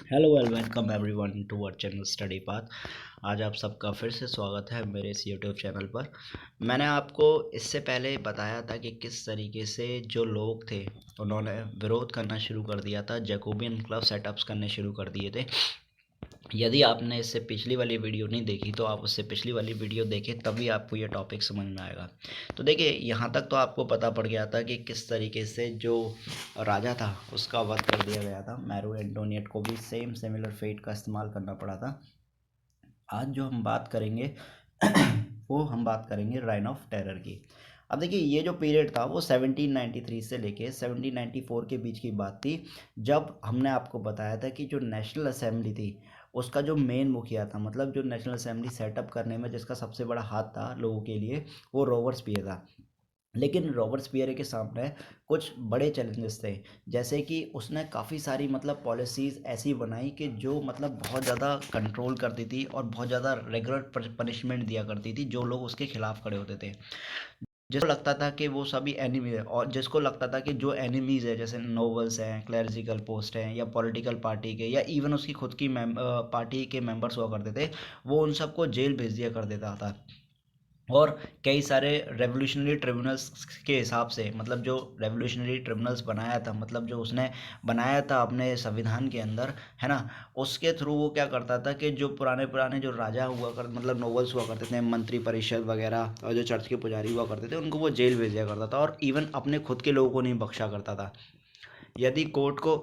Hello welcome everyone to our channel Study Path. आज आप सबका फिर से स्वागत है मेरे इस यूट्यूब चैनल पर। मैंने आपको इससे पहले बताया था कि किस तरीके से जो लोग थे उन्होंने विरोध करना शुरू कर दिया था, जैकोबियन क्लब सेटअप्स करने शुरू कर दिए थे। यदि आपने इससे पिछली वाली वीडियो नहीं देखी तो आप उससे पिछली वाली वीडियो देखें, तभी आपको ये टॉपिक समझ में आएगा। तो देखिए, यहाँ तक तो आपको पता पड़ गया था कि किस तरीके से जो राजा था उसका वध कर दिया गया था। मैरो एंटोनियट को भी सेम सिमिलर फेट का इस्तेमाल करना पड़ा था। आज जो हम बात करेंगे वो हम बात करेंगे राइन ऑफ टेरर की। अब देखिए, ये जो पीरियड था वो 1793 से लेके 1794 के बीच की बात थी, जब हमने आपको बताया था कि जो नेशनल असेंबली थी उसका जो मेन मुखिया था, मतलब जो नेशनल असेंबली सेटअप करने में जिसका सबसे बड़ा हाथ था लोगों के लिए, वो रॉबर्टसपियर था। लेकिन रॉबर्टसपियर के सामने कुछ बड़े चैलेंजेस थे, जैसे कि उसने काफ़ी सारी मतलब पॉलिसीज़ ऐसी बनाई कि जो मतलब बहुत ज़्यादा कंट्रोल करती थी और बहुत ज़्यादा रेगुलर पनिशमेंट दिया करती थी जो लोग उसके खिलाफ खड़े होते थे। जिसको लगता था कि वो सभी एनिमी है, और जिसको लगता था कि जो एनिमीज़ है जैसे नोबल्स हैं, क्लरिकल पोस्ट हैं, या पॉलिटिकल पार्टी के, या इवन उसकी खुद की पार्टी के मेंबर्स हुआ करते थे, वो उन सबको जेल भेज दिया कर देता था। और कई सारे रेवोल्यूशनरी ट्रिब्यूनल्स के हिसाब से, मतलब जो रेवोल्यूशनरी ट्रिब्यूनल्स बनाया था, मतलब जो उसने बनाया था अपने संविधान के अंदर, है ना, उसके थ्रू वो क्या करता था कि जो पुराने पुराने जो राजा हुआ कर मतलब नोबल्स हुआ करते थे, मंत्री परिषद वगैरह, और जो चर्च के पुजारी हुआ करते थे, उनको वो जेल भेज दिया करता था, और इवन अपने खुद के लोगों को नहीं बख्शा करता था। यदि कोर्ट को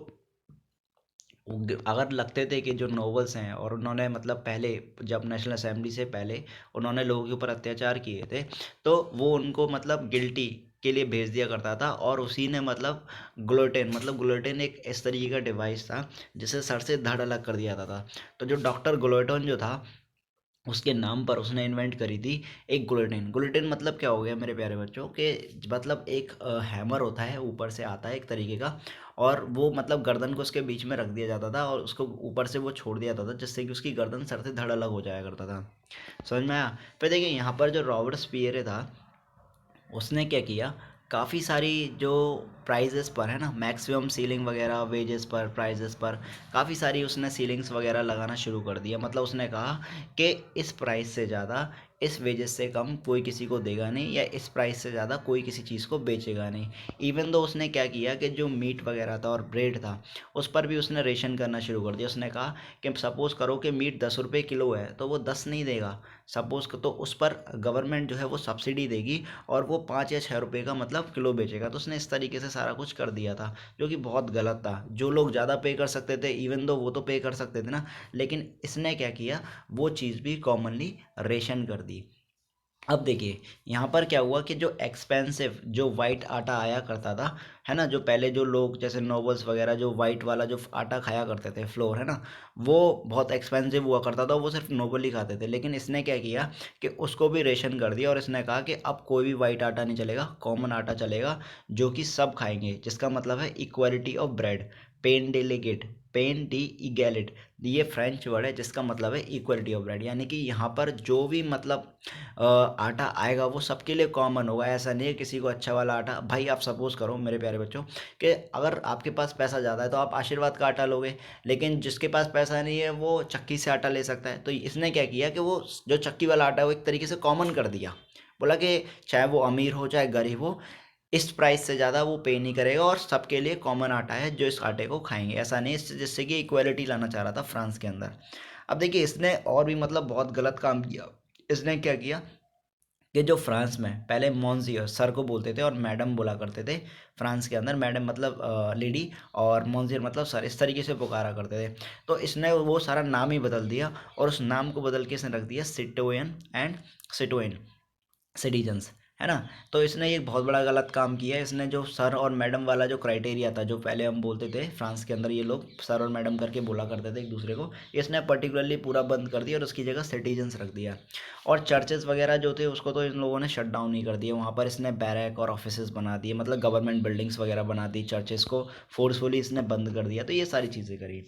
अगर लगते थे कि जो नोबल्स हैं और उन्होंने मतलब पहले, जब नेशनल असेंबली से पहले उन्होंने लोगों के ऊपर अत्याचार किए थे, तो वो उनको मतलब गिल्टी के लिए भेज दिया करता था। और उसी ने मतलब ग्लोटेन एक इस तरीके का डिवाइस था जिसे सर से धड़ अलग कर दिया था। तो जो डॉक्टर ग्लोटन जो था, उसके नाम पर उसने इन्वेंट करी थी एक गुलेटिन। गुलेटिन मतलब क्या हो गया मेरे प्यारे बच्चों के, मतलब एक हैमर होता है, ऊपर से आता है एक तरीके का, और वो मतलब गर्दन को उसके बीच में रख दिया जाता था और उसको ऊपर से वो छोड़ दिया जाता था, जिससे कि उसकी गर्दन सर से धड़ अलग हो जाया करता था। समझ में आया? फिर देखिए, यहाँ पर जो रॉबर्ट स्पीयर था, उसने क्या किया, काफ़ी सारी जो प्राइजेस पर, है ना, मैक्सिमम सीलिंग वगैरह, वेजेस पर, प्राइजेस पर काफ़ी सारी उसने सीलिंग्स वगैरह लगाना शुरू कर दिया। मतलब उसने कहा कि इस प्राइस से ज़्यादा, इस वेजेस से कम कोई किसी को देगा नहीं, या इस प्राइस से ज़्यादा कोई किसी चीज़ को बेचेगा नहीं। इवन दो उसने क्या किया कि जो मीट वगैरह था और ब्रेड था, उस पर भी उसने रेशन करना शुरू कर दिया। उसने कहा कि सपोज़ करो कि मीट 10 रुपये किलो है, तो वो 10 नहीं देगा, सपोज़, तो उस पर गवर्नमेंट जो है वो सब्सिडी देगी, और वो 5 या 6 रुपये का मतलब किलो बेचेगा। तो उसने इस तरीके से सारा कुछ कर दिया था, जो कि बहुत गलत था। जो लोग ज़्यादा पे कर सकते थे, इवन दो वो तो पे कर सकते थे ना, लेकिन इसने क्या किया, वो चीज़ भी कॉमनली रेशन कर दी। अब देखिए, यहाँ पर क्या हुआ कि जो एक्सपेंसिव जो वाइट आटा आया करता था, है ना, जो पहले जो लोग जैसे नोबल्स वगैरह जो वाइट वाला जो आटा खाया करते थे, फ्लोर, है ना, वो बहुत एक्सपेंसिव हुआ करता था, वो सिर्फ नोबल ही खाते थे। लेकिन इसने क्या किया कि उसको भी रेशन कर दिया, और इसने कहा कि अब कोई भी वाइट आटा नहीं चलेगा, कॉमन आटा चलेगा, जो कि सब खाएंगे, जिसका मतलब है इक्वालिटी ऑफ ब्रेड। पेन डेलीगेट, पेन डी इगैलिट, ये फ्रेंच वर्ड है जिसका मतलब है इक्वलिटी ऑफ ब्रेड। यानी कि यहाँ पर जो भी मतलब आटा आएगा वो सबके लिए कॉमन होगा। ऐसा नहीं है किसी को अच्छा वाला आटा, भाई आप सपोज़ करो मेरे प्यारे बच्चों कि अगर आपके पास पैसा ज़्यादा है तो आप आशीर्वाद का आटा लोगे, लेकिन जिसके पास पैसा नहीं है वो चक्की से आटा ले सकता है। तो इसने क्या किया कि वो जो चक्की वाला आटा है वो एक तरीके से कॉमन कर दिया। बोला कि चाहे वो अमीर हो चाहे गरीब हो, इस प्राइस से ज़्यादा वो पे नहीं करेगा, और सबके लिए कॉमन आटा है जो इस आटे को खाएंगे। ऐसा नहीं, जिससे कि इक्वालिटी लाना चाह रहा था फ्रांस के अंदर। अब देखिए, इसने और भी मतलब बहुत गलत काम किया। इसने क्या किया कि जो फ्रांस में पहले मॉन्सियर सर को बोलते थे और मैडम बोला करते थे, फ्रांस के अंदर मैडम मतलब लेडी, और मॉन्सियर मतलब सर, इस तरीके से पुकारा करते थे। तो इसने वो सारा नाम ही बदल दिया, और उस नाम को बदल के इसने रख दिया सिटोयन एंड सिटोइन, सिटीजन्स, है ना। तो इसने एक बहुत बड़ा गलत काम किया है। इसने जो सर और मैडम वाला जो क्राइटेरिया था, जो पहले हम बोलते थे फ्रांस के अंदर ये लोग सर और मैडम करके बोला करते थे एक दूसरे को, इसने पर्टिकुलरली पूरा बंद कर दिया और उसकी जगह सिटीजन्स रख दिया। और चर्चेस वगैरह जो थे उसको तो इन लोगों ने शट डाउन नहीं कर दिया, वहाँ पर इसने बैरक और ऑफिसेज बना दिए, मतलब गवर्नमेंट बिल्डिंग्स वगैरह बना दी, चर्चेस को फोर्सफुली इसने बंद कर दिया। तो ये सारी चीज़ें करी।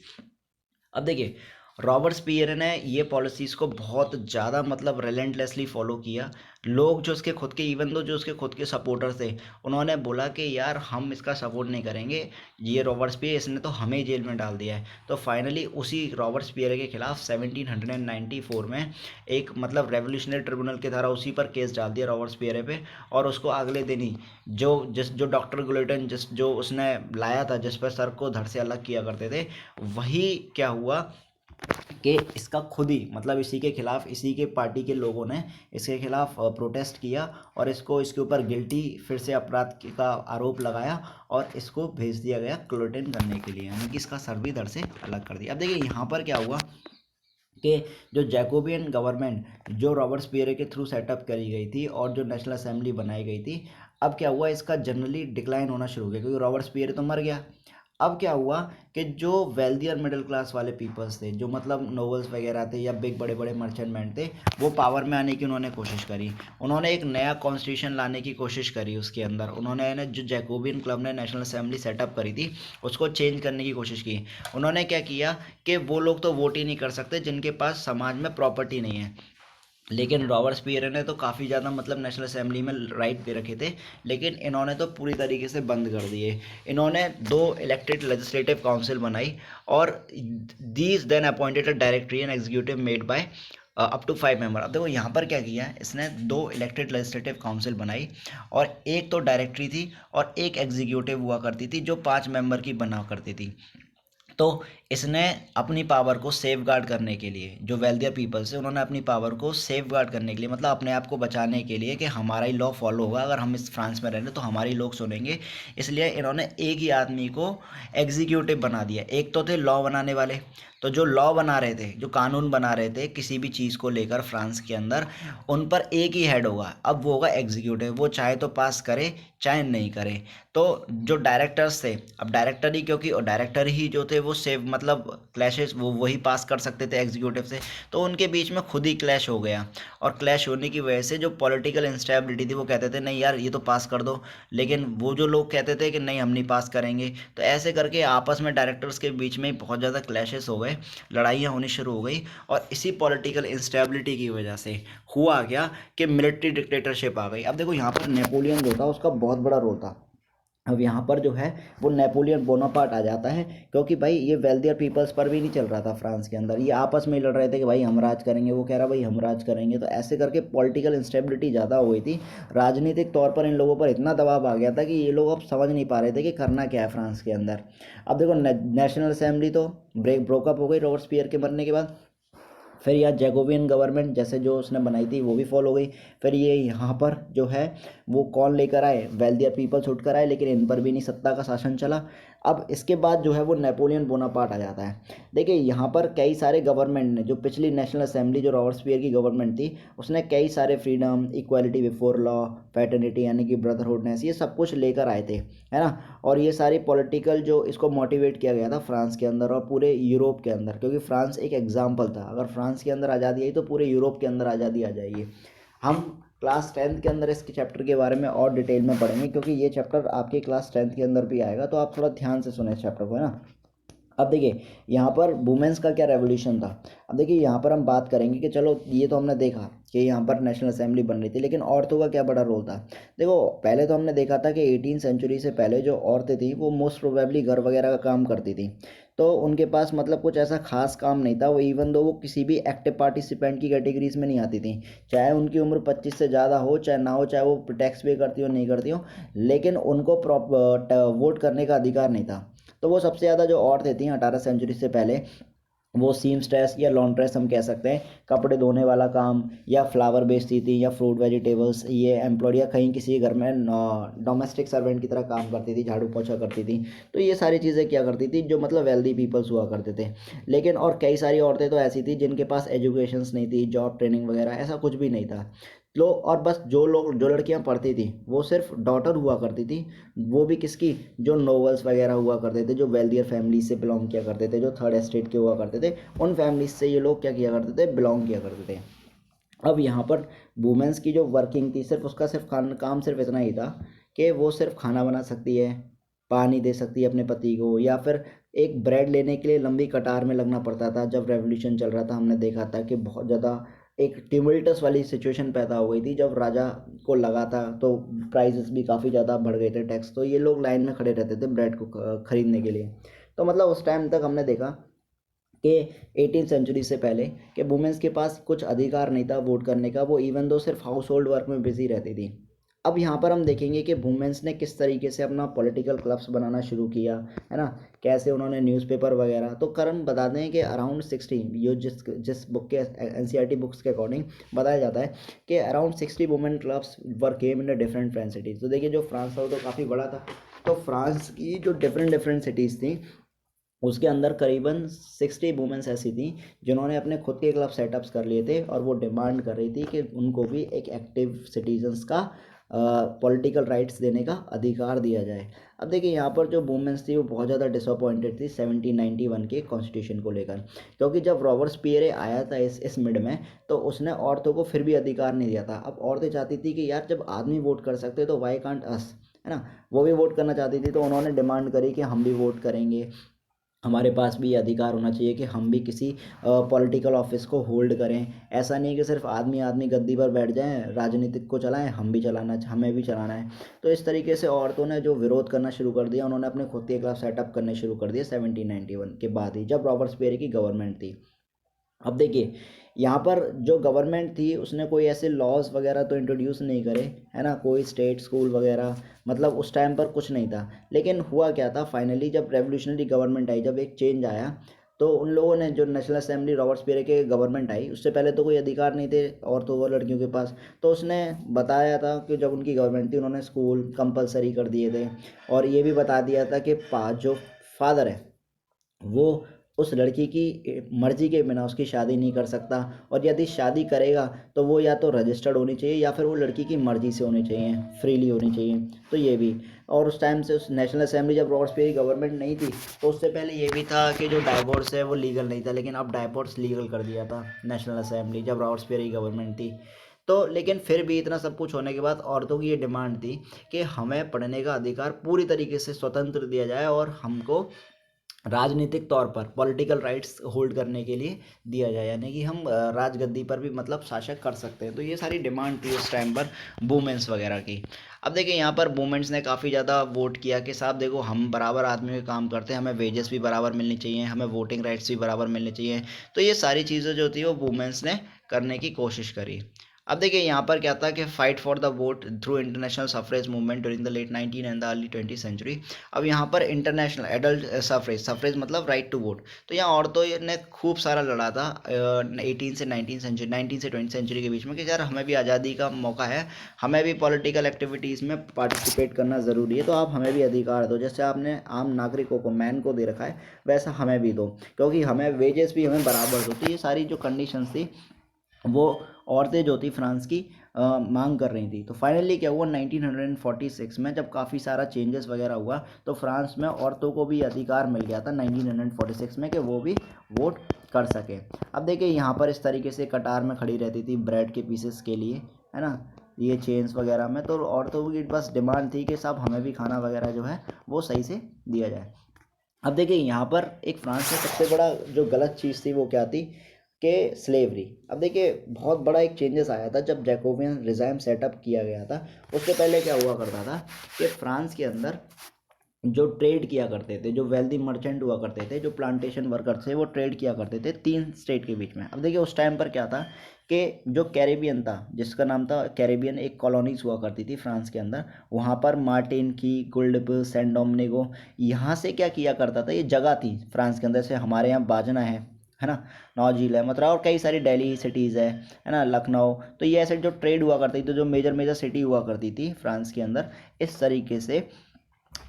अब देखिए, रॉबर्ट्सपियर ने ये पॉलिसीज़ को बहुत ज़्यादा मतलब रिलेंटलेसली फॉलो किया। लोग जो उसके खुद के, इवन दो जो उसके खुद के सपोर्टर्स थे, उन्होंने बोला कि यार हम इसका सपोर्ट नहीं करेंगे, ये रॉबर्ट्सपियर इसने तो हमें जेल में डाल दिया है। तो फाइनली उसी रॉबर्ट्सपियर के खिलाफ 1794 में एक मतलब रेवोल्यूशनरी ट्रिब्यूनल के द्वारा उसी पर केस डाल दिया रॉबर्ट्सपियर पे। और उसको अगले दिन ही जो डॉक्टर गुलेटन जो उसने लाया था, जिस पर सर को धड़ से अलग किया करते थे, वही क्या हुआ कि इसका खुद ही मतलब इसी के खिलाफ, इसी के पार्टी के लोगों ने इसके खिलाफ प्रोटेस्ट किया और इसके ऊपर गिल्टी फिर से अपराध का आरोप लगाया और इसको भेज दिया गया क्लोटेन करने के लिए, यानी कि इसका सर भी धड़ से अलग कर दिया। अब देखिए यहाँ पर क्या हुआ कि जो जैकोबियन गवर्नमेंट जो रॉबर्ट्सपियर के थ्रू सेटअप करी गई थी और जो नेशनल असेंबली बनाई गई थी, अब क्या हुआ, इसका जनरली डिक्लाइन होना शुरू हो गया क्योंकि रॉबर्ट्सपियर तो मर गया। अब क्या हुआ कि जो वेल्दी और मिडिल क्लास वाले पीपल्स थे, जो मतलब नोवेल्स वगैरह थे या बिग बड़े बड़े मर्चेंटमैन थे, वो पावर में आने की उन्होंने कोशिश करी। उन्होंने एक नया कॉन्स्टिट्यूशन लाने की कोशिश करी। उसके अंदर उन्होंने ना जो जैकोबियन क्लब ने नेशनल असेंबली सेटअप करी थी, उसको चेंज करने की कोशिश की। उन्होंने क्या किया कि वो लोग तो वोट ही नहीं कर सकते जिनके पास समाज में प्रॉपर्टी नहीं है, लेकिन रॉबर्ट्सपियर ने तो काफ़ी ज़्यादा मतलब नेशनल असेंबली में राइट दे रखे थे, लेकिन इन्होंने तो पूरी तरीके से बंद कर दिए। इन्होंने 2 इलेक्टेड लेजिस्लेटिव काउंसिल बनाई और these then appointed a directory and executive made by up to 5 member. अब देखो यहाँ पर क्या किया, इसने 2 इलेक्टेड लेजिस्लेटिव काउंसिल बनाई और एक तो डायरेक्टरी थी और एक एग्जीक्यूटिव हुआ करती थी जो 5 मेंबर की बना करती थी। तो इसने अपनी पावर को सेफ गार्ड करने के लिए, जो वेल्दियर पीपल्स है उन्होंने अपनी पावर को सेफ गार्ड करने के लिए, मतलब अपने आप को बचाने के लिए कि हमारा ही लॉ फॉलो होगा, अगर हम इस फ्रांस में रहने तो हमारी लोग सुनेंगे, इसलिए इन्होंने एक ही आदमी को एग्जीक्यूटिव बना दिया। एक तो थे लॉ बनाने वाले, तो जो लॉ बना रहे थे, जो कानून बना रहे थे किसी भी चीज़ को लेकर फ्रांस के अंदर, उन पर एक ही हेड होगा, अब वो होगा एग्जीक्यूटिव, वो चाहे तो पास करे चाहे नहीं करे। तो जो डायरेक्टर्स थे, अब डायरेक्टर ही, क्योंकि और डायरेक्टर ही जो थे वो सेव मतलब क्लैशेस वो वही पास कर सकते थे एग्जीक्यूटिव से, तो उनके बीच में खुद ही क्लैश हो गया। और क्लैश होने की वजह से जो पॉलिटिकल इंस्टेबिलिटी थी, वो कहते थे नहीं यार ये तो पास कर दो, लेकिन वो जो लोग कहते थे कि नहीं हम नहीं पास करेंगे। तो ऐसे करके आपस में डायरेक्टर्स के बीच में बहुत ज़्यादा क्लैशेस हो गए, लड़ाइयाँ होनी शुरू हो गई। और इसी पॉलिटिकल इंस्टेबिलिटी की वजह से हुआ क्या कि मिलिट्री डिक्टेटरशिप आ गई। अब देखो यहाँ पर नेपोलियन जो था उसका बहुत बड़ा रोल था। अब यहाँ पर जो है वो नेपोलियन बोनापार्ट आ जाता है, क्योंकि भाई ये वेल्दियर पीपल्स पर भी नहीं चल रहा था फ्रांस के अंदर, ये आपस में ही लड़ रहे थे कि भाई हम राज करेंगे, वो कह रहा भाई हम राज करेंगे। तो ऐसे करके पॉलिटिकल इंस्टेबिलिटी ज़्यादा हो गई थी, राजनीतिक तौर पर इन लोगों पर इतना दबाव आ गया था कि ये लोग अब समझ नहीं पा रहे थे कि करना क्या है फ्रांस के अंदर। अब देखो नेशनल असेंबली तो ब्रोकअप हो गई रॉबर्ट्सपियर के मरने के बाद। फिर यह जैकोबियन गवर्नमेंट जैसे जो उसने बनाई थी वो भी फॉलो हो गई। फिर ये यहाँ पर जो है वो कौन लेकर आए, वेल्दियर पीपल्स उठ कर आए, लेकिन इन पर भी नहीं सत्ता का शासन चला। अब इसके बाद जो है वो नेपोलियन बोनापार्ट आ जाता है। देखिए यहाँ पर कई सारे गवर्नमेंट ने, जो पिछली नेशनल असेंबली जो रॉबर्ट्सपियर की गवर्नमेंट थी, उसने कई सारे freedom, equality before law, fraternity यानी कि ब्रदरहुडनेस, ये सब कुछ लेकर आए थे, है ना। और ये सारी पॉलिटिकल जो इसको मोटिवेट किया गया था फ्रांस के अंदर और पूरे यूरोप के अंदर, क्योंकि फ्रांस एक एग्जाम्पल था। अगर फ्रांस के अंदर आज़ादी आई तो पूरे यूरोप के अंदर आज़ादी आ जाएगी। हम क्लास 10th के अंदर इसके चैप्टर के बारे में और डिटेल में पढ़ेंगे, क्योंकि ये चैप्टर आपके क्लास 10th के अंदर भी आएगा, तो आप थोड़ा ध्यान से सुने इस चैप्टर को, है ना। अब देखिए यहाँ पर वुमेन्स का क्या रेवोल्यूशन था। अब देखिए यहाँ पर हम बात करेंगे कि चलो ये तो हमने देखा कि यहाँ पर नेशनल असेंबली बन रही थी, लेकिन औरतों का क्या बड़ा रोल था। देखो पहले तो हमने देखा था कि 18th सेंचुरी से पहले जो औरतें थी वो मोस्ट प्रोबेबली घर वगैरह का काम करती थी, तो उनके पास मतलब कुछ ऐसा खास काम नहीं था। वो इवन दो वो किसी भी एक्टिव पार्टिसिपेंट की कैटेगरीज में नहीं आती थी, चाहे उनकी उम्र 25 से ज़्यादा हो चाहे ना हो, चाहे वो टैक्स पे करती हो नहीं करती हो, लेकिन उनको वोट करने का अधिकार नहीं था। तो वो सबसे ज़्यादा जो औरतें थी 18 सेंचुरी से पहले, वो सीमस्ट्रेस या लॉन्ड्रेस हम कह सकते हैं, कपड़े धोने वाला काम, या फ्लावर बेचती थी, या फ्रूट वेजिटेबल्स ये एम्प्लॉयड, या कहीं किसी घर में डोमेस्टिक सर्वेंट की तरह काम करती थी, झाड़ू पोछा करती थी। तो ये सारी चीज़ें क्या करती थी, जो मतलब वेल्दी पीपल्स हुआ करते थे। लेकिन और कई सारी औरतें तो ऐसी थी जिनके पास एजुकेशंस नहीं थी, जॉब ट्रेनिंग वगैरह ऐसा कुछ भी नहीं था। लो और बस जो लड़कियां पढ़ती थी वो सिर्फ डॉटर हुआ करती थी, वो भी किसकी, जो नोवेल्स वगैरह हुआ करते थे, जो वेल्दियर फैमिली से बिलोंग किया करते थे, जो थर्ड एस्टेट के हुआ करते थे, उन फैमिलीज से ये लोग क्या किया करते थे, बिलोंग किया करते थे। अब यहाँ पर वुमेन्स की जो वर्किंग थी, सिर्फ उसका सिर्फ काम सिर्फ इतना ही था कि वो सिर्फ खाना बना सकती है, पानी दे सकती है अपने पति को, या फिर एक ब्रेड लेने के लिए लंबी कतार में लगना पड़ता था। जब रेवोल्यूशन चल रहा था हमने देखा था कि बहुत ज़्यादा एक टिमल्टस वाली सिचुएशन पैदा हो गई थी। जब राजा को लगा था तो प्राइसेस भी काफ़ी ज़्यादा बढ़ गए थे, टैक्स, तो ये लोग लाइन में खड़े रहते थे ब्रेड को खरीदने के लिए। तो मतलब उस टाइम तक हमने देखा कि 18 सेंचुरी से पहले कि वुमेंस के पास कुछ अधिकार नहीं था वोट करने का, वो इवन दो सिर्फ हाउस होल्ड वर्क में बिजी रहती थी। अब यहाँ पर हम देखेंगे कि वुमेंस ने किस तरीके से अपना पॉलिटिकल क्लब्स बनाना शुरू किया, है ना, कैसे उन्होंने न्यूज़पेपर वगैरह। तो करम बता दें कि अराउंड 60, ये जिस जिस बुक के एनसीईआरटी बुक्स के अकॉर्डिंग बताया जाता है कि around 60 women clubs were came in different French cities. तो देखिए जो फ्रांस था वो तो काफ़ी बड़ा था, तो फ्रांस की जो डिफरेंट डिफरेंट सिटीज़ थी उसके अंदर करीबन 60 वुमेन्स ऐसी थी जिन्होंने अपने खुद के क्लब सेटअप्स कर लिए थे, और वो डिमांड कर रही थी कि उनको भी एक एक्टिव सिटीजन्स का पॉलिटिकल राइट्स देने का अधिकार दिया जाए। अब देखिए यहाँ पर जो वुमेन्स थी वो बहुत ज़्यादा डिसअपॉइंटेड थी 1791 के कॉन्स्टिट्यूशन को लेकर, क्योंकि जब रॉबर्ट्सपियरे आया था इस मिड में, तो उसने औरतों को फिर भी अधिकार नहीं दिया था। अब औरतें चाहती थी कि यार जब आदमी वोट कर सकते तो वाई कांट अस, है ना, वो भी वोट करना चाहती थी। तो उन्होंने डिमांड करी कि हम भी वोट करेंगे, हमारे पास भी ये अधिकार होना चाहिए कि हम भी किसी पॉलिटिकल ऑफिस को होल्ड करें। ऐसा नहीं कि सिर्फ आदमी आदमी गद्दी पर बैठ जाएं, राजनीतिक को चलाएं, हमें भी चलाना है। तो इस तरीके से औरतों ने जो विरोध करना शुरू कर दिया, उन्होंने अपने खुद के क्लब सेटअप करने शुरू कर दिए 1791 के बाद ही, जब रॉबर्ट्सपियरे की गवर्नमेंट थी। अब देखिए यहाँ पर जो गवर्नमेंट थी उसने कोई ऐसे लॉज वगैरह तो इंट्रोड्यूस नहीं करे, है ना, कोई स्टेट स्कूल वगैरह, मतलब उस टाइम पर कुछ नहीं था। लेकिन हुआ क्या था, फाइनली जब रेवोल्यूशनरी गवर्नमेंट आई, जब एक चेंज आया, तो उन लोगों ने जो नेशनल असेंबली रॉबर्ट्सपियरे के गवर्नमेंट आई, उससे पहले तो कोई अधिकार नहीं थे औरतों और लड़कियों के पास। तो उसने बताया था कि जब उनकी गवर्नमेंट थी उन्होंने स्कूल कंपलसरी कर दिए थे, और ये भी बता दिया था कि जो फादर है वो उस लड़की की मर्जी के बिना उसकी शादी नहीं कर सकता, और यदि शादी करेगा तो वो या तो रजिस्टर्ड होनी चाहिए या फिर वो लड़की की मर्जी से होनी चाहिए, फ्रीली होनी चाहिए। तो ये भी, और उस टाइम से उस नेशनल असेंबली जब रॉबर्ट्सपियर की गवर्नमेंट नहीं थी तो उससे पहले ये भी था कि जो डाइवोर्स है वो लीगल नहीं था, लेकिन अब डाइवोर्स लीगल कर दिया था नेशनल असेंबली जब रॉबर्ट्सपियर की गवर्नमेंट थी। तो लेकिन फिर भी इतना सब कुछ होने के बाद औरतों की ये डिमांड थी कि हमें पढ़ने का अधिकार पूरी तरीके से स्वतंत्र दिया जाए, और हमको राजनीतिक तौर पर पॉलिटिकल राइट्स होल्ड करने के लिए दिया जाए, यानी कि हम राजगद्दी पर भी मतलब शासक कर सकते हैं। तो ये सारी डिमांड थी उस टाइम पर वुमेन्स वगैरह की। अब देखिए यहाँ पर वुमेन्स ने काफ़ी ज़्यादा वोट किया कि साहब देखो हम बराबर आदमी के काम करते हैं, हमें वेजेस भी बराबर मिलनी चाहिए, हमें वोटिंग राइट्स भी बराबर मिलने चाहिए। तो ये सारी चीज़ें जो थी वो वुमेन्स ने करने की कोशिश करी। अब देखिए यहाँ पर क्या था कि fight for the vote through international suffrage movement during the late 19 and the early 20 century. अब यहाँ पर इंटरनेशनल एडल्ट सफरेज मतलब राइट टू वोट, तो यहाँ औरतों ने खूब सारा लड़ा था 18 से 19 सेंचुरी, 19 से 20 सेंचुरी के बीच में, कि यार हमें भी आज़ादी का मौका है, हमें भी पॉलिटिकल एक्टिविटीज़ में पार्टिसिपेट करना ज़रूरी है, तो आप हमें भी अधिकार दो, जैसे आपने आम नागरिकों को, मैन को दे रखा है, वैसा हमें भी दो, क्योंकि हमें वेजेस भी हमें बराबर दो। तो ये सारी जो कंडीशंस थी वो औरतें जो थी फ्रांस की मांग कर रही थी। तो फाइनली क्या हुआ 1946 में, जब काफ़ी सारा चेंजेस वगैरह हुआ, तो फ्रांस में औरतों को भी अधिकार मिल गया था 1946 में कि वो भी वोट कर सके। अब देखिए यहाँ पर इस तरीके से कतार में खड़ी रहती थी ब्रेड के पीसेस के लिए, है ना, ये चेन्स वगैरह में। तो औरतों की बस डिमांड थी कि साहब हमें भी खाना वगैरह जो है वो सही से दिया जाए। अब देखिए यहाँ पर एक फ्रांस में सबसे बड़ा जो गलत चीज़ थी वो क्या थी कि स्लेवरी। अब देखिए बहुत बड़ा एक चेंजेस आया था जब जैकोबियन रिजाइम सेटअप किया गया था। उससे पहले क्या हुआ करता था कि फ्रांस के अंदर जो ट्रेड किया करते थे, जो वेल्दी मर्चेंट हुआ करते थे, जो प्लांटेशन वर्कर थे, वो ट्रेड किया करते थे तीन स्टेट के बीच में। अब देखिए उस टाइम पर क्या था कि जो कैरेबियन था, जिसका नाम था कैरेबियन, एक कॉलोनीज हुआ करती थी फ्रांस के अंदर, वहाँ पर मार्टिन की, गुल्डब, सैन डोमिनिगो, यहाँ से क्या किया करता था, ये जगह थी फ्रांस के अंदर, से हमारे यहाँ बाजना है ना, नौझील है, मतलब और कई सारी दिल्ली सिटीज़ है ना, लखनऊ। तो ये ऐसे जो ट्रेड हुआ करती थी, तो जो मेजर मेजर सिटी हुआ करती थी फ्रांस के अंदर, इस तरीके से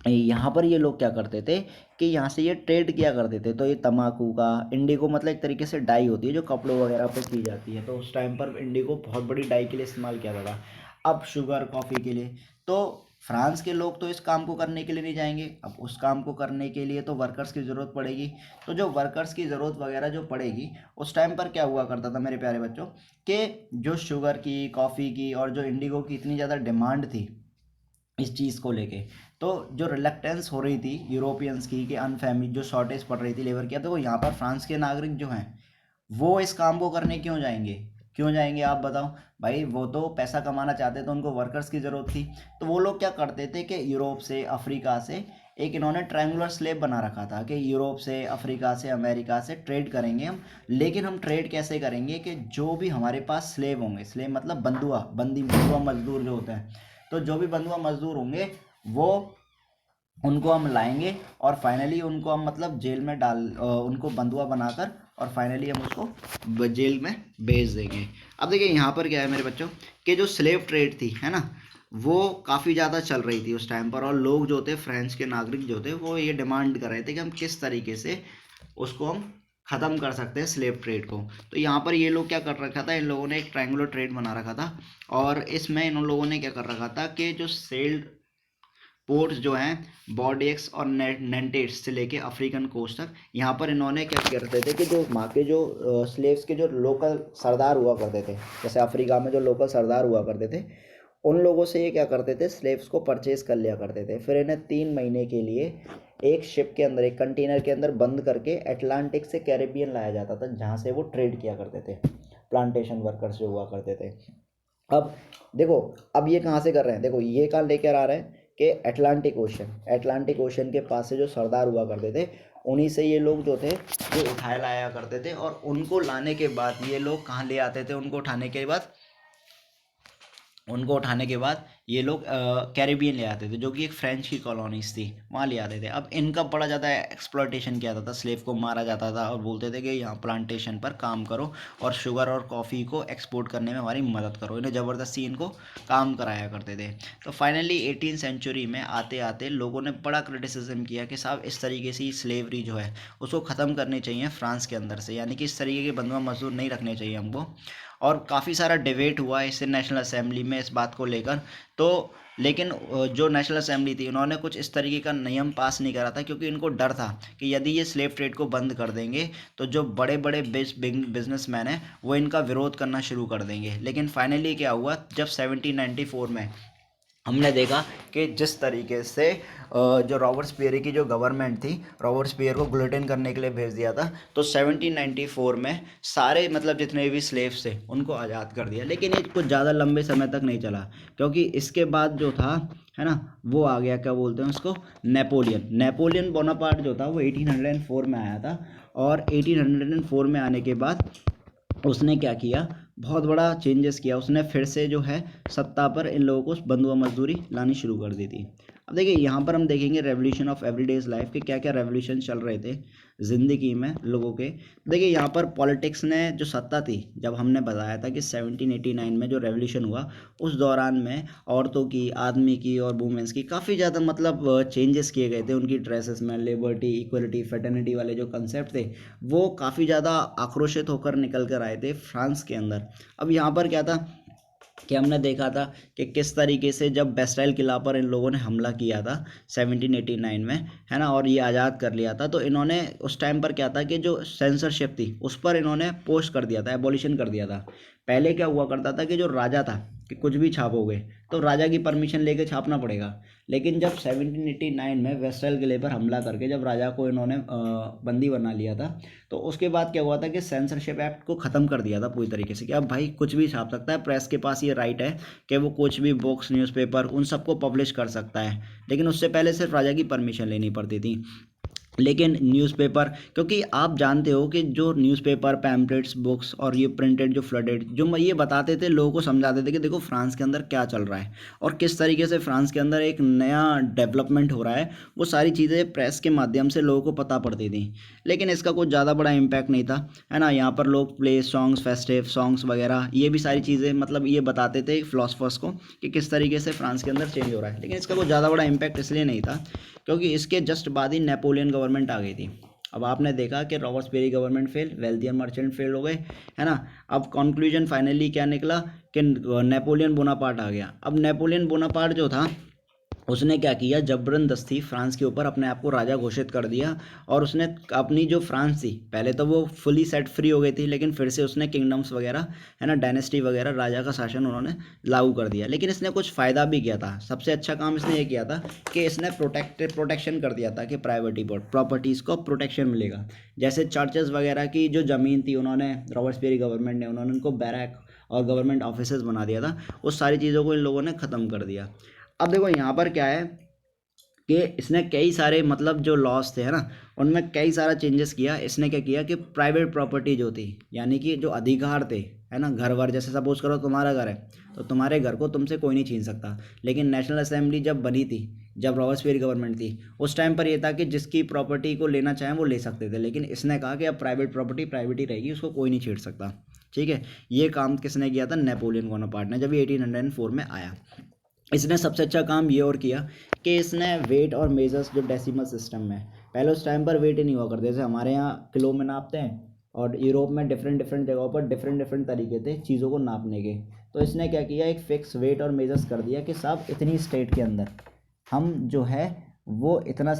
यहाँ पर ये लोग क्या करते थे कि यहाँ से ये ट्रेड किया करते थे। तो ये तम्बाकू का, इंडिगो मतलब एक तरीके से डाई होती है जो कपड़ों वगैरह पे की जाती है, तो उस टाइम पर इंडिगो बहुत बड़ी डाई के लिए इस्तेमाल किया जाता था। अब शुगर, कॉफ़ी के लिए। तो फ्रांस के लोग तो इस काम को करने के लिए नहीं जाएंगे, अब उस काम को करने के लिए तो वर्कर्स की ज़रूरत पड़ेगी। तो जो वर्कर्स की ज़रूरत वगैरह जो पड़ेगी, उस टाइम पर क्या हुआ करता था मेरे प्यारे बच्चों, कि जो शुगर की, कॉफ़ी की और जो इंडिगो की इतनी ज़्यादा डिमांड थी इस चीज़ को लेके, तो जो रिलक्टेंस हो रही थी यूरोपियंस की कि अनफैमिली जो शॉर्टेज पड़ रही थी लेबर की, तो यहाँ पर फ्रांस के नागरिक जो हैं वो इस काम को करने क्यों जाएंगे? क्यों जाएंगे आप बताओ? भाई वो तो पैसा कमाना चाहते थे, उनको वर्कर्स की ज़रूरत थी। तो वो लोग क्या करते थे कि यूरोप से अफ्रीका से एक इन्होंने ट्रायंगुलर स्लेब बना रखा था कि यूरोप से अफ्रीका से अमेरिका से ट्रेड करेंगे हम। लेकिन हम ट्रेड कैसे करेंगे कि जो भी हमारे पास स्लेब होंगे, स्लेब मतलब बंधुआ मजदूर जो होते हैं, तो जो भी बंधुआ मजदूर होंगे वो उनको हम लाएंगे और फाइनली उनको हम मतलब जेल में उनको बंधुआ बनाकर और फाइनली हम उसको जेल में भेज देंगे। अब देखिए यहाँ पर क्या है मेरे बच्चों कि जो स्लेव ट्रेड थी है ना, वो काफ़ी ज़्यादा चल रही थी उस टाइम पर, और लोग जो थे फ्रांस के नागरिक जो थे वो ये डिमांड कर रहे थे कि हम किस तरीके से उसको हम ख़त्म कर सकते हैं स्लेव ट्रेड को। तो यहाँ पर ये लोग क्या कर रखा था, इन लोगों ने एक ट्रायंगुलर ट्रेड बना रखा था, और इसमें इन लोगों ने क्या कर रखा था कि जो सेल्ड पोर्ट्स जो हैं बॉर्डेक्स और नेंटेट्स से लेके अफ्रीकन कोस्ट तक, यहाँ पर इन्होंने क्या करते थे कि जो वहाँ के जो स्लेव्स के जो लोकल सरदार हुआ करते थे, जैसे अफ्रीका में जो लोकल सरदार हुआ करते थे, उन लोगों से ये क्या करते थे, स्लेव्स को परचेज कर लिया करते थे। फिर इन्हें 3 महीने के लिए एक शिप के अंदर, एक कंटेनर के अंदर बंद करके अटलांटिक से कैरेबियन लाया जाता था, जहाँ से वो ट्रेड किया करते थे, प्लांटेशन वर्कर्स जो हुआ करते थे। अब देखो, अब ये कहाँ से कर रहे हैं, देखो ये कहाँ लेकर आ रहे हैं कि अटलांटिक ओशन के पास से जो सरदार हुआ करते थे, उन्हीं से ये लोग जो थे वो उठाए लाया करते थे, और उनको लाने के बाद ये लोग कहाँ ले आते थे, उनको उठाने के बाद ये लोग कैरेबियन ले आते थे, जो कि एक फ्रेंच की कॉलोनीज थी, वहाँ ले आते थे। अब इनका बड़ा ज़्यादा एक्सप्लॉयटेशन किया जाता था, स्लेव को मारा जाता था और बोलते थे कि यहाँ प्लांटेशन पर काम करो और शुगर और कॉफ़ी को एक्सपोर्ट करने में हमारी मदद करो, इन्हें ज़बरदस्ती इनको काम कराया करते थे। तो फाइनली 18th सेंचुरी में आते आते लोगों ने बड़ा क्रिटिसिज्म किया कि साहब इस तरीके से स्लेवरी जो है उसको ख़त्म करनी चाहिए फ्रांस के अंदर से, यानी कि इस तरीके के बंधुआ मजदूर नहीं रखने चाहिए हमको। और काफ़ी सारा डिबेट हुआ इससे नेशनल असेंबली में इस बात को लेकर। तो लेकिन जो नेशनल असेंबली थी उन्होंने कुछ इस तरीके का नियम पास नहीं करा था, क्योंकि इनको डर था कि यदि ये स्लेव ट्रेड को बंद कर देंगे तो जो बड़े बड़े बिजनेसमैन हैं वो इनका विरोध करना शुरू कर देंगे। लेकिन फाइनली क्या हुआ, जब 1794 में हमने देखा कि जिस तरीके से जो रॉबर्ट्सपियर की जो गवर्नमेंट थी, रॉबर्ट्सपियर को गुलेटिन करने के लिए भेज दिया था, तो 1794 में सारे मतलब जितने भी स्लेव्स थे उनको आज़ाद कर दिया। लेकिन ये कुछ ज़्यादा लंबे समय तक नहीं चला, क्योंकि इसके बाद जो था है ना, वो आ गया, क्या बोलते हैं उसको, नेपोलियन बोनापार्ट जो था वो 1804 में आया था। और 1804 में आने के बाद उसने क्या किया, बहुत बड़ा चेंजेस किया, उसने फिर से जो है सत्ता पर इन लोगों को बंधुआ मजदूरी लानी शुरू कर दी थी। अब देखिए यहाँ पर हम देखेंगे रेवोल्यूशन ऑफ एवरीडेज लाइफ के क्या क्या रेवोल्यूशन चल रहे थे ज़िंदगी में लोगों के। देखिए यहाँ पर पॉलिटिक्स ने जो सत्ता थी, जब हमने बताया था कि 1789 में जो रेवोल्यूशन हुआ उस दौरान में औरतों की, आदमी की और वुमेंस की काफ़ी ज़्यादा मतलब चेंजेस किए गए थे उनकी ड्रेसेस में। लिबर्टी, इक्वलिटी, फेटर्निटी वाले जो कंसेप्ट थे वो काफ़ी ज़्यादा आक्रोशित होकर निकल कर आए थे फ्रांस के अंदर। अब यहाँ पर क्या था कि हमने देखा था कि किस तरीके से जब बेस्टाइल किला पर इन लोगों ने हमला किया था 1789 में, है ना, और ये आज़ाद कर लिया था, तो इन्होंने उस टाइम पर क्या था कि जो सेंसरशिप थी उस पर इन्होंने पोस्ट कर दिया था, एबॉलिशन कर दिया था। पहले क्या हुआ करता था कि जो राजा था कि कुछ भी छापोगे तो राजा की परमिशन लेके छापना पड़ेगा। लेकिन जब 1789 में वेस्टर्न किले पर हमला करके जब राजा को इन्होंने बंदी बना लिया था, तो उसके बाद क्या हुआ था कि सेंसरशिप एक्ट को ख़त्म कर दिया था पूरी तरीके से, कि अब भाई कुछ भी छाप सकता है, प्रेस के पास ये राइट है कि वो कुछ भी बुक्स, न्यूज़पेपर उन सबको पब्लिश कर सकता है। लेकिन उससे पहले सिर्फ राजा की परमिशन लेनी पड़ती थी। लेकिन न्यूज़पेपर, क्योंकि आप जानते हो कि जो न्यूज़पेपर, पैम्पलेट्स, बुक्स और ये प्रिंटेड जो फ्लडेड जो ये बताते थे, लोगों को समझाते थे कि देखो फ्रांस के अंदर क्या चल रहा है और किस तरीके से फ्रांस के अंदर एक नया डेवलपमेंट हो रहा है, वो सारी चीज़ें प्रेस के माध्यम से लोगों को पता पड़ती थी। लेकिन इसका कुछ ज़्यादा बड़ा इम्पैक्ट नहीं था, है ना। यहाँ पर लोग प्ले सॉन्ग्स, फेस्टिव सॉन्ग्स वगैरह ये भी सारी चीज़ें मतलब ये बताते थे फिलोसफर्स को कि किस तरीके से फ्रांस के अंदर चेंज हो रहा है। लेकिन इसका कुछ ज़्यादा बड़ा इम्पैक्ट इसलिए नहीं था क्योंकि इसके जस्ट बाद ही नेपोलियन गवर्नमेंट आ गई थी। अब आपने देखा कि Robespierre government fail, wealthier merchant fail हो गए, है ना। अब कंक्लूजन फाइनली क्या निकला कि नेपोलियन बोनापार्ट आ गया। अब नेपोलियन बोनापार्ट जो था उसने क्या किया, जबरदस्ती फ्रांस के ऊपर अपने आप को राजा घोषित कर दिया। और उसने अपनी जो फ्रांस थी, पहले तो वो फुली सेट फ्री हो गई थी, लेकिन फिर से उसने किंगडम्स वगैरह, है ना, डायनेस्टी वगैरह, राजा का शासन उन्होंने लागू कर दिया। लेकिन इसने कुछ फ़ायदा भी किया था। सबसे अच्छा काम इसने ये किया था कि इसने प्रोटेक्शन कर दिया था कि प्राइवेटी प्रॉपर्टीज़ को प्रोटेक्शन मिलेगा। जैसे चर्चेज वगैरह की जो ज़मीन थी, उन्होंने, रॉबर्ट्सबियरी गवर्नमेंट ने उन्होंने उनको बैरक और गवर्नमेंट ऑफिसेज बना दिया था। उस सारी चीज़ों को इन लोगों ने ख़त्म कर दिया। अब देखो यहाँ पर क्या है कि इसने कई सारे मतलब जो लॉस थे, है ना, उनमें कई सारा चेंजेस किया। इसने क्या किया कि प्राइवेट प्रॉपर्टी जो थी, यानी कि जो अधिकार थे, है ना, घर वर, जैसे सपोज करो तुम्हारा घर है, तो तुम्हारे घर को तुमसे कोई नहीं छीन सकता। लेकिन नेशनल असेंबली जब बनी थी, जब रॉबर्ट्सबियरी गवर्नमेंट थी, उस टाइम पर यह था कि जिसकी प्रॉपर्टी को लेना चाहें वो ले सकते थे। लेकिन इसने कहा कि अब प्राइवेट प्रॉपर्टी प्राइवेट ही रहेगी, उसको कोई नहीं छेड़ सकता। ठीक है, ये काम किसने किया था? नेपोलियन बोनापार्ट ने, जब ये 1804 में आया। इसने सबसे अच्छा काम ये और किया कि इसने वेट और मेजर्स, जो डेसिमल सिस्टम में, पहले उस टाइम पर वेट ही नहीं हुआ करते, जैसे हमारे यहाँ किलो में नापते हैं, और यूरोप में डिफरेंट डिफरेंट जगहों पर डिफरेंट डिफरेंट तरीके थे चीज़ों को नापने के। तो इसने क्या किया, एक फिक्स वेट और मेजर्स कर दिया कि साहब इतनी स्टेट के अंदर हम जो है वो इतना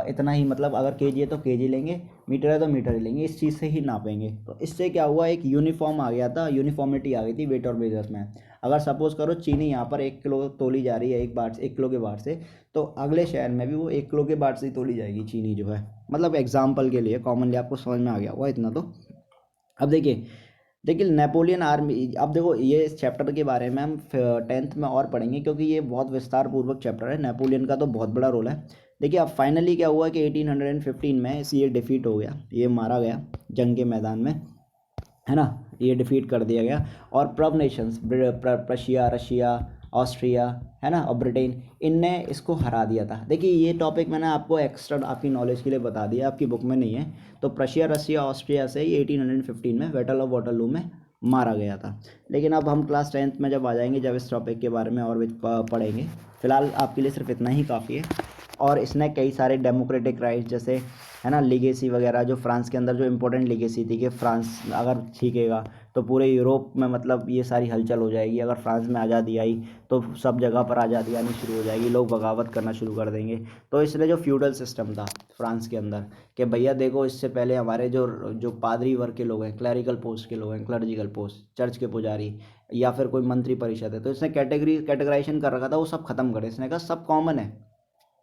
इतना ही, मतलब अगर केजी है तो केजी लेंगे, मीटर है तो मीटर ही लेंगे, इस चीज़ से ही नापेंगे। तो इससे क्या हुआ, एक यूनिफॉर्म आ गया था, यूनिफॉर्मिटी आ गई थी वेट और मेजर्स में। अगर सपोज करो चीनी यहाँ पर 1 किलो तोली जा रही है, एक बार से, 1 किलो के बार से, तो अगले शहर में भी वो 1 किलो के बार से ही तोली जाएगी चीनी जो है। मतलब एग्जाम्पल के लिए, कॉमनली आपको समझ में आ गया होगा इतना तो। अब देखिए, देखिए नेपोलियन आर्मी, अब देखो ये इस चैप्टर के बारे में हम 10th में और पढ़ेंगे, क्योंकि ये बहुत विस्तार पूर्वक चैप्टर है। नेपोलियन का तो बहुत बड़ा रोल है। देखिए अब फाइनली क्या हुआ कि 1815 में ये डिफीट हो गया, ये मारा गया जंग के मैदान में, है ना, ये डिफीट कर दिया गया। और प्रब नेशंस, प्रशिया, रशिया, ऑस्ट्रिया, है ना, और ब्रिटेन, इनने इसको हरा दिया था। देखिए ये टॉपिक मैंने आपको एक्स्ट्रा आपकी नॉलेज के लिए बता दिया, आपकी बुक में नहीं है। तो प्रशिया, रशिया, ऑस्ट्रिया से ही 1815 में बैटल ऑफ वाटरलू में मारा गया था। लेकिन अब हम क्लास 10th में जब आ जाएंगे, जब इस टॉपिक के बारे में और भी पढ़ेंगे, फिलहाल आपके लिए सिर्फ इतना ही काफ़ी है। और इसने कई सारे डेमोक्रेटिक राइट्स, जैसे, है ना, लीगेसी वगैरह, जो फ्रांस के अंदर जो इम्पोर्टेंट लीगेसी थी कि फ्रांस अगर छीकेगा तो पूरे यूरोप में मतलब ये सारी हलचल हो जाएगी। अगर फ्रांस में आज़ादी आई तो सब जगह पर आज़ादी आनी शुरू हो जाएगी, लोग बगावत करना शुरू कर देंगे। तो इसलिए जो फ्यूडल सिस्टम था फ्रांस के अंदर, कि भैया देखो इससे पहले हमारे जो जो पादरी वर्ग के लोग हैं, क्लैरिकल पोस्ट के लोग हैं, क्लर्जिकल पोस्ट, चर्च के पुजारी, या फिर कोई मंत्री परिषद है, तो इसने कैटेगराइजेशन कर रखा था, वो सब खत्म करे। इसने कहा सब कॉमन है,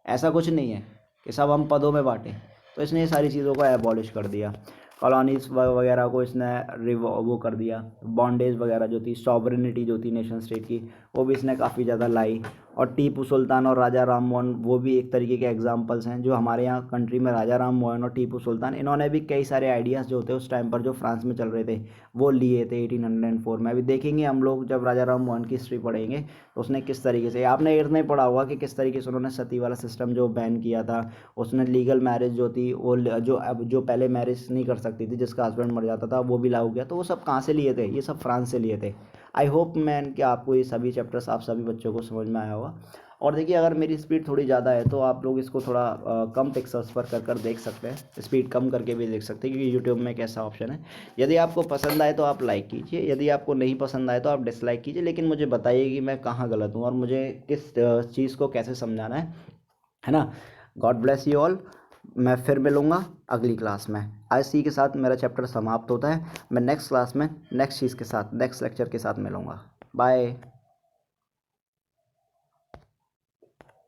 ऐसा कुछ नहीं है कि सब हम पदों में बांटें। तो इसने ये सारी चीज़ों को एबॉलिश कर दिया। कॉलोनीज वगैरह को इसने वो कर दिया, बॉन्डेज वगैरह जो थी, सॉवरेनिटी जो थी नेशन स्टेट की, वो भी इसने काफ़ी ज़्यादा लाई। और टीपू सुल्तान और राजा राम मोहन, वो भी एक तरीके के एग्जांपल्स हैं। जो हमारे यहाँ कंट्री में राजा राम मोहन और टीपू सुल्तान, इन्होंने भी कई सारे आइडियाज़ जो थे उस टाइम पर जो फ्रांस में चल रहे थे वो लिए थे 1804 में। अभी देखेंगे हम लोग जब राजा राम मोहन की हिस्ट्री पढ़ेंगे तो उसने किस तरीके से, आपने इतना ही पढ़ा होगा कि किस तरीके से उन्होंने सती वाला सिस्टम जो बैन किया था। उसने लीगल मैरिज जो थी वो जो पहले मैरिज नहीं कर सकती थी, जिसका हस्बैंड मर जाता था, वो भी लागू किया। तो वो सब कहाँ से लिए थे? ये सब फ्रांस से लिए थे। आई होप मैन कि आपको ये सभी चैप्टर्स, आप सभी बच्चों को समझ में आया होगा। और देखिए अगर मेरी स्पीड थोड़ी ज़्यादा है तो आप लोग इसको थोड़ा कम पिक्सल्स पर कर देख सकते हैं, स्पीड कम करके भी देख सकते हैं, क्योंकि यूट्यूब में एक ऐसा ऑप्शन है। यदि आपको पसंद आए तो आप लाइक कीजिए, यदि आपको नहीं पसंद आए तो आप डिसलाइक कीजिए, लेकिन मुझे बताइए कि मैं कहाँ गलत हूँ और मुझे किस चीज़ को कैसे समझाना है ना। God bless you all. मैं फिर मिलूँगा अगली क्लास में। आज इसी के साथ मेरा चैप्टर समाप्त होता है। मैं नेक्स्ट क्लास में नेक्स्ट चीज़ के साथ, नेक्स्ट लेक्चर के साथ मिलूँगा। बाय।